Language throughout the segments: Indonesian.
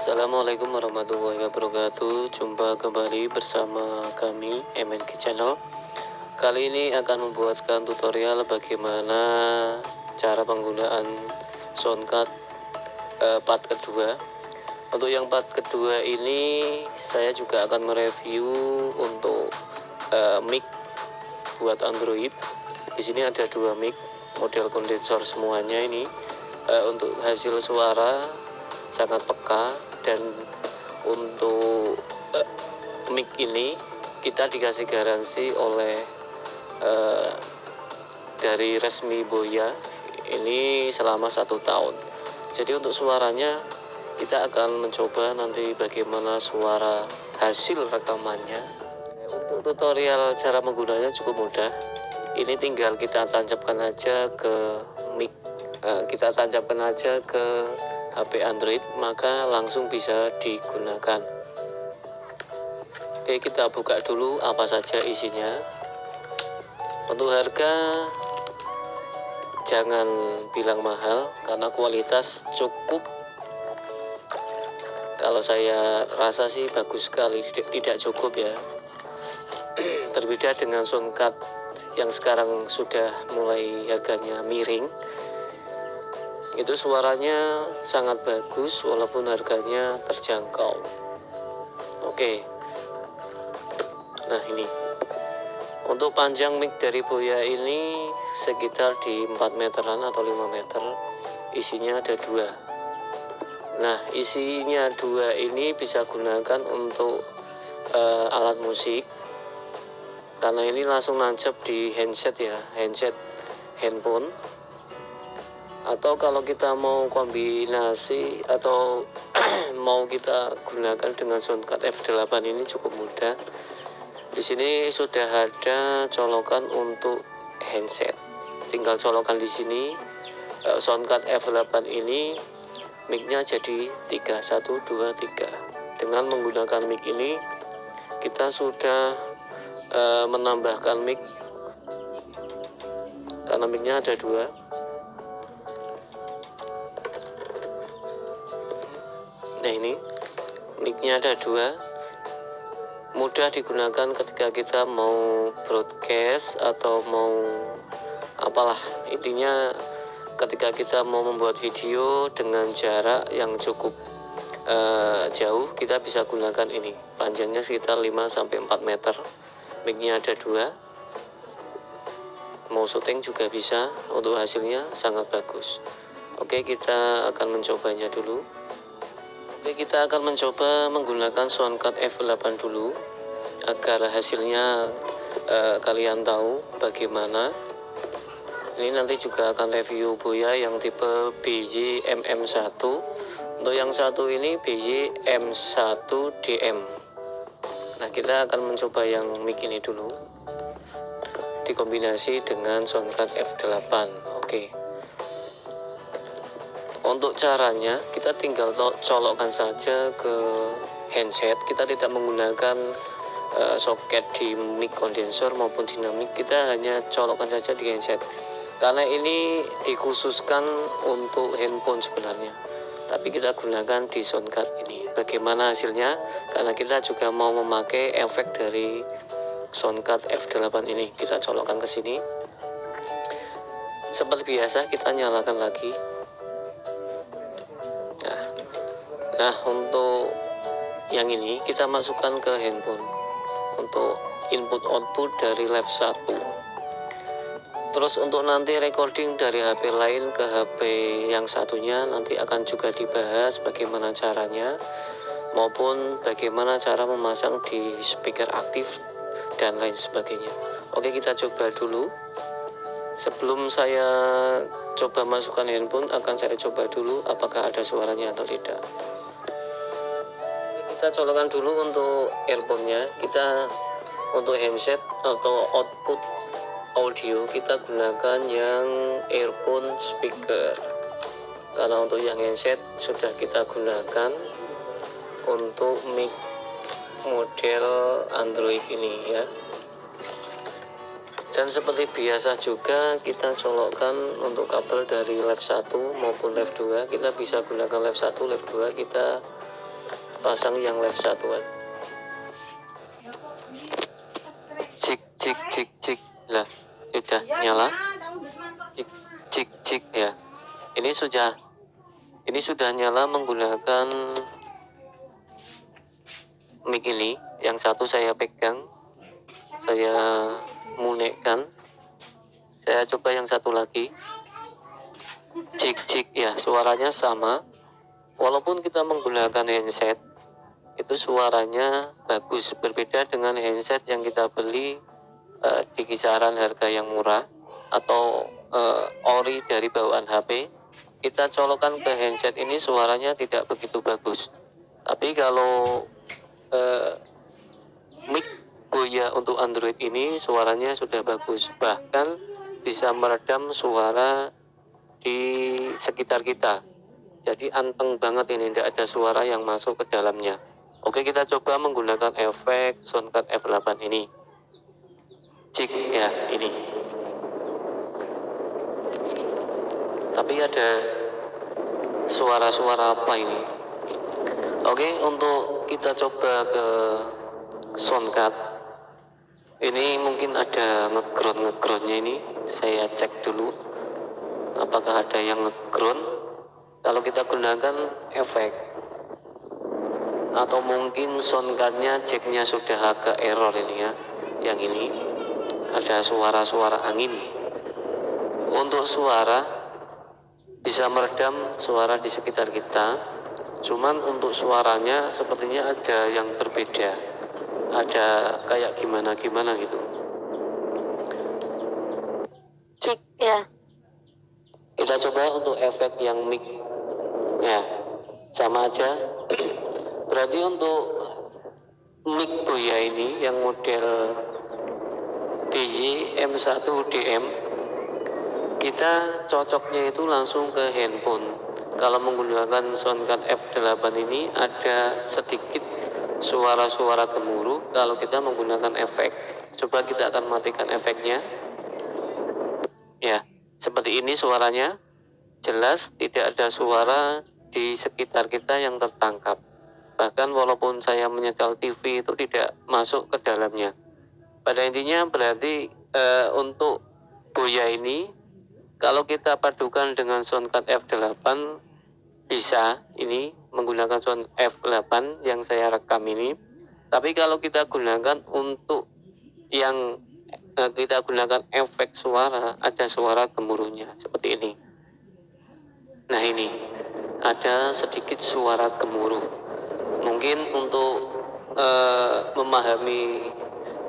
Assalamualaikum warahmatullahi wabarakatuh. Jumpa kembali bersama kami MNK Channel. Kali ini akan membuatkan tutorial bagaimana cara penggunaan soundcard part kedua. Untuk yang part kedua ini saya juga akan mereview untuk mic buat Android. Di sini ada dua mic model kondensor semuanya ini. Untuk hasil suara sangat peka, dan untuk mic ini kita dikasih garansi oleh dari resmi Boya ini selama 1 tahun. Jadi untuk suaranya kita akan mencoba nanti bagaimana suara hasil rekamannya. Untuk tutorial cara menggunanya cukup mudah. Ini tinggal kita tancapkan aja ke mic, kita tancapkan aja ke HP Android, maka langsung bisa digunakan. Oke, kita buka dulu apa saja isinya. Untuk harga jangan bilang mahal karena kualitas cukup. Kalau saya rasa sih bagus sekali, tidak cukup ya. Berbeda dengan soundcard yang sekarang sudah mulai harganya miring, itu suaranya sangat bagus walaupun harganya terjangkau. Oke, nah ini untuk panjang mic dari Boya ini sekitar di 4 meteran atau 5 meter. Isinya ada 2. Nah, isinya 2 ini bisa gunakan untuk alat musik, karena ini langsung nancap di handset ya, handset handphone. Atau kalau kita mau kombinasi atau mau kita gunakan dengan soundcard F8 ini cukup mudah. Di sini sudah ada colokan untuk handset. Tinggal colokan di sini. Soundcard F8 ini mic-nya jadi 3, 1, 2, 3. Dengan menggunakan mic ini kita sudah menambahkan mic, karena mic-nya ada 2. Nah, ini mic-nya ada 2, mudah digunakan ketika kita mau broadcast atau mau apalah, intinya ketika kita mau membuat video dengan jarak yang cukup jauh, kita bisa gunakan ini. Panjangnya sekitar 5-4 meter. Mic-nya ada 2, mau syuting juga bisa. Untuk hasilnya sangat bagus. Oke, kita akan mencobanya dulu. Oke, kita akan mencoba menggunakan soundcard F8 dulu agar hasilnya kalian tahu bagaimana. Ini nanti juga akan review Boya yang tipe BY-MM1. Untuk yang satu ini BY-M1DM. Nah, kita akan mencoba yang mic ini dulu dikombinasi dengan soundcard F8. Oke. Untuk caranya kita tinggal colokkan saja ke handset. Kita tidak menggunakan soket di mic kondensor maupun dinamik. Kita hanya colokkan saja di handset, karena ini dikhususkan untuk handphone sebenarnya, tapi kita gunakan di soundcard ini. Bagaimana hasilnya? Karena kita juga mau memakai efek dari soundcard F8 ini. Kita colokkan ke sini. Seperti biasa kita nyalakan lagi. Nah, untuk yang ini kita masukkan ke handphone untuk input output dari live 1. Terus untuk nanti recording dari HP lain ke HP yang satunya nanti akan juga dibahas bagaimana caranya, maupun bagaimana cara memasang di speaker aktif dan lain sebagainya. Oke, kita coba dulu. Sebelum saya coba masukkan handphone, akan saya coba dulu apakah ada suaranya atau tidak. Kita colokkan dulu untuk earphone-nya. Kita untuk handset atau output audio kita gunakan yang earphone speaker, karena untuk yang handset sudah kita gunakan untuk mic model Android ini ya. Dan seperti biasa juga kita colokkan untuk kabel dari live 1 maupun live 2. Kita bisa gunakan live 1, live 2, kita pasang yang left satuan. Cik cik cik cik lah, sudah nyala. Cik cik cik ya. Ini sudah nyala menggunakan mic ini. Yang satu saya pegang, saya munekkan. Saya coba yang satu lagi. Cik cik ya, suaranya sama. Walaupun kita menggunakan handset, itu suaranya bagus, berbeda dengan handset yang kita beli di kisaran harga yang murah atau ori dari bawaan HP. Kita colokkan ke handset ini suaranya tidak begitu bagus. Tapi kalau mic Boya untuk Android ini suaranya sudah bagus, bahkan bisa meredam suara di sekitar kita. Jadi anteng banget ini, tidak ada suara yang masuk ke dalamnya. Oke, kita coba menggunakan efek Soundcard F8 ini. Cik ya, ini. Tapi ada suara-suara apa ini? Oke, untuk kita coba ke Soundcard. Ini mungkin ada ngeground-ngegroundnya ini. Saya cek dulu apakah ada yang ngeground. Kalau kita gunakan efek, atau mungkin soundcardnya jacknya sudah agak error ini ya. Yang ini ada suara-suara angin. Untuk suara bisa meredam suara di sekitar kita. Cuman untuk suaranya sepertinya ada yang berbeda. Ada kayak gimana-gimana gitu. Cek ya. Kita coba untuk efek yang mic. Ya, sama aja. Berarti untuk mic Boya ini yang model DJ M1DM, kita cocoknya itu langsung ke handphone. Kalau menggunakan Soundcard F8 ini ada sedikit suara-suara gemuruh kalau kita menggunakan efek. Coba kita akan matikan efeknya. Ya, seperti ini suaranya. Jelas tidak ada suara di sekitar kita yang tertangkap. Bahkan walaupun saya menyetel TV itu tidak masuk ke dalamnya. Pada intinya berarti untuk Boya ini kalau kita padukan dengan Soundcard F8 bisa ini menggunakan sound F8 yang saya rekam ini. Tapi kalau kita gunakan untuk yang kita gunakan efek suara, ada suara gemuruhnya seperti ini. Nah ini ada sedikit suara gemuruh. Mungkin untuk memahami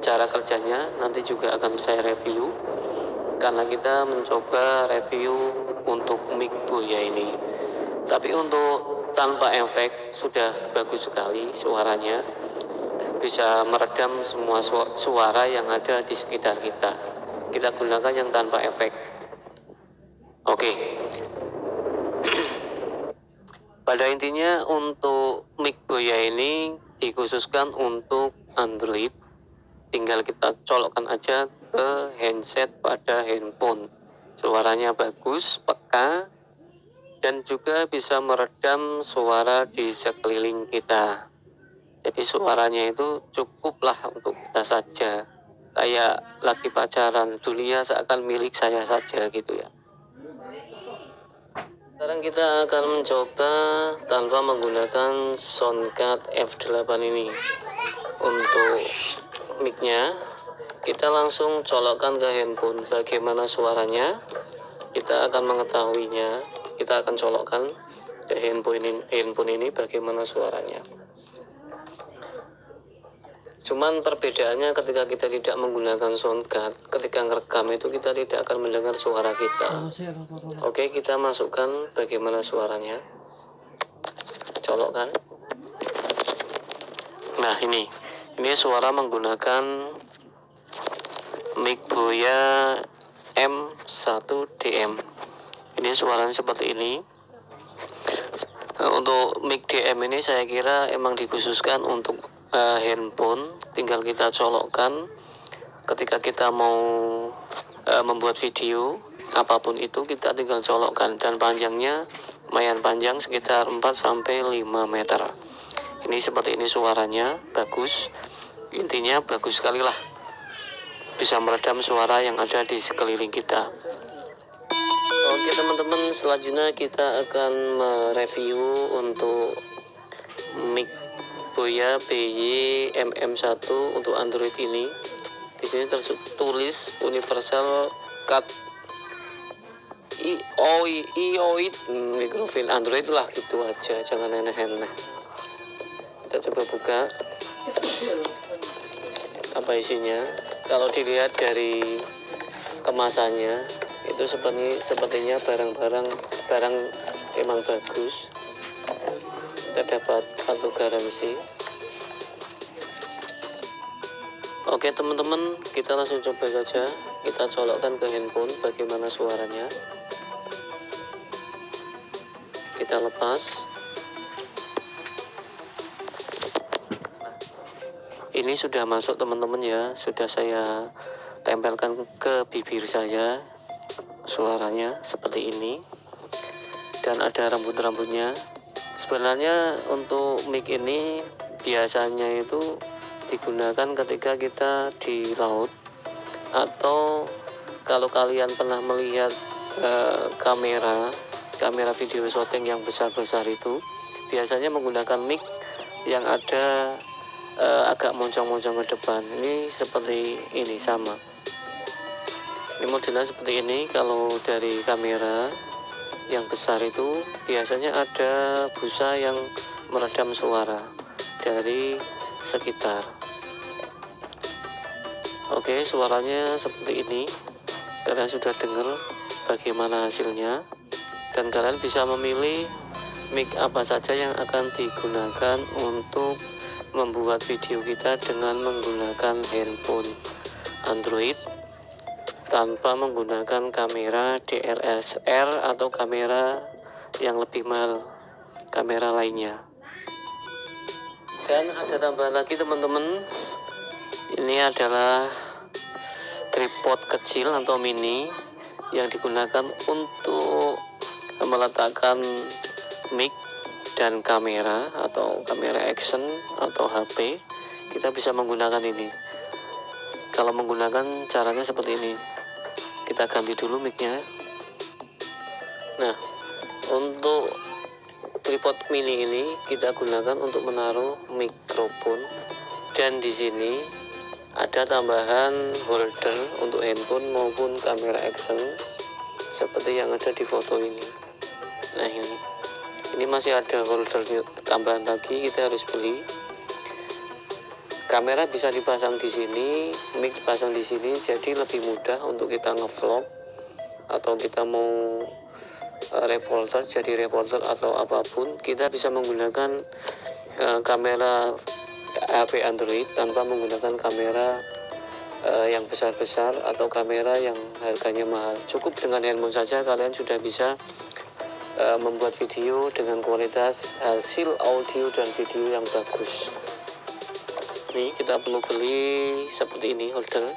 cara kerjanya nanti juga akan saya review, karena kita mencoba review untuk mic Boya ini. Tapi untuk tanpa efek sudah bagus sekali suaranya, bisa meredam semua suara yang ada di sekitar kita. Kita gunakan yang tanpa efek. Oke. Pada intinya untuk mic Boya ini dikhususkan untuk Android. Tinggal kita colokkan aja ke handset pada handphone. Suaranya bagus, peka, dan juga bisa meredam suara di sekeliling kita. Jadi suaranya itu cukuplah untuk kita saja. Kayak lagi pacaran, dunia seakan milik saya saja gitu ya. Sekarang kita akan mencoba tanpa menggunakan Soundcard F8 ini. Untuk mic-nya kita langsung colokkan ke handphone. Bagaimana suaranya kita akan mengetahuinya. Kita akan colokkan ke handphone ini bagaimana suaranya. Cuman perbedaannya ketika kita tidak menggunakan soundcard, ketika ngerekam itu kita tidak akan mendengar suara kita. Oke, kita masukkan bagaimana suaranya. Colokkan. Nah ini suara menggunakan mic Boya M1DM. Ini suaranya seperti ini. Untuk mic DM ini saya kira emang dikhususkan untuk handphone. Tinggal kita colokkan ketika kita mau membuat video apapun itu, kita tinggal colokkan, dan panjangnya lumayan panjang sekitar 4-5 meter. Ini seperti ini suaranya bagus, intinya bagus sekali lah, bisa meredam suara yang ada di sekeliling kita. Oke teman-teman, selanjutnya kita akan mereview untuk mic Boya BY MM1 untuk Android ini. Di sini tertulis universal cut ioid mikrofon Android lah, itu aja, jangan aneh-aneh. Kita coba buka apa isinya. Kalau dilihat dari kemasannya itu sepertinya barang emang bagus. Kita dapat kartu garansi. Oke teman-teman, kita langsung coba saja. Kita colokkan ke handphone bagaimana suaranya. Kita lepas. Ini sudah masuk teman-teman ya, sudah saya tempelkan ke bibir saya. Suaranya seperti ini, dan ada rambut-rambutnya. Sebenarnya untuk mic ini biasanya itu digunakan ketika kita di laut, atau kalau kalian pernah melihat kamera video shooting yang besar-besar itu biasanya menggunakan mic yang ada agak moncong-moncong ke depan. Ini seperti ini, sama. Ini modelnya seperti ini. Kalau dari kamera yang besar itu biasanya ada busa yang meredam suara dari sekitar. Oke, suaranya seperti ini. Kalian sudah dengar bagaimana hasilnya, dan kalian bisa memilih mic apa saja yang akan digunakan untuk membuat video kita dengan menggunakan handphone Android tanpa menggunakan kamera DSLR atau kamera yang lebih mahal, kamera lainnya. Dan ada tambahan lagi teman-teman, ini adalah tripod kecil atau mini yang digunakan untuk meletakkan mic dan kamera atau kamera action atau HP. Kita bisa menggunakan ini. Kalau menggunakan caranya seperti ini. Kita ganti dulu micnya. Nah, untuk tripod mini ini kita gunakan untuk menaruh mikrofon, dan di sini ada tambahan holder untuk handphone maupun kamera action seperti yang ada di foto ini. Nah, ini masih ada holder tambahan lagi, kita harus beli. Kamera bisa dipasang di sini, mic dipasang di sini, jadi lebih mudah untuk kita ngevlog atau kita mau reporter, jadi reporter atau apapun. Kita bisa menggunakan kamera HP Android tanpa menggunakan kamera yang besar-besar atau kamera yang harganya mahal. Cukup dengan handphone saja kalian sudah bisa membuat video dengan kualitas hasil audio dan video yang bagus. Ini kita perlu beli seperti ini holder.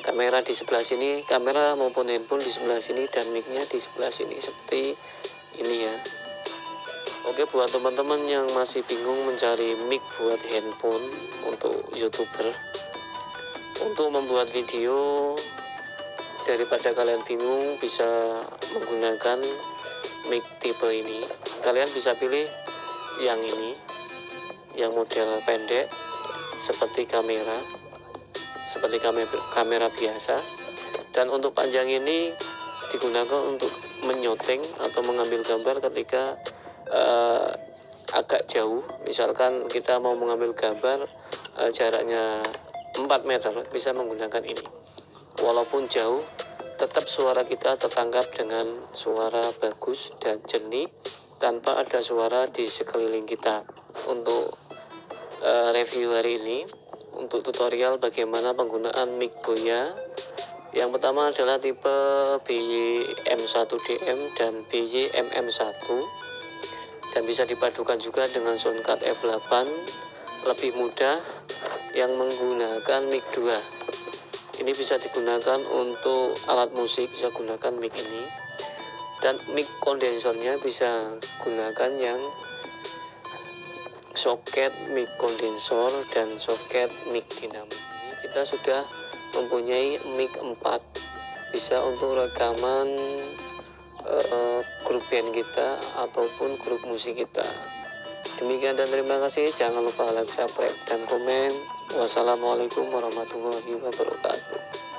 Kamera di sebelah sini, kamera maupun handphone di sebelah sini, dan micnya di sebelah sini seperti ini ya. Oke, buat teman-teman yang masih bingung mencari mic buat handphone untuk YouTuber, untuk membuat video, daripada kalian bingung bisa menggunakan mic tipe ini, kalian bisa pilih yang ini, yang model pendek seperti kamera biasa. Dan untuk panjang ini digunakan untuk menyoteng atau mengambil gambar ketika agak jauh. Misalkan kita mau mengambil gambar jaraknya 4 meter, bisa menggunakan ini. Walaupun jauh, tetap suara kita tertangkap dengan suara bagus dan jernih tanpa ada suara di sekeliling kita. Untuk review hari ini, untuk tutorial bagaimana penggunaan mic Boya, yang pertama adalah tipe BY-M1DM dan BY-MM1, dan bisa dipadukan juga dengan soundcard F8, lebih mudah yang menggunakan mic 2. Ini bisa digunakan untuk alat musik, bisa gunakan mic ini. Dan mic kondensornya bisa gunakan yang soket mic kondensor dan soket mic dinamis. Ini kita sudah mempunyai mic 4, bisa untuk rekaman grup band kita ataupun grup musik kita. Demikian dan terima kasih. Jangan lupa like, subscribe, dan komen. Wassalamualaikum warahmatullahi wabarakatuh.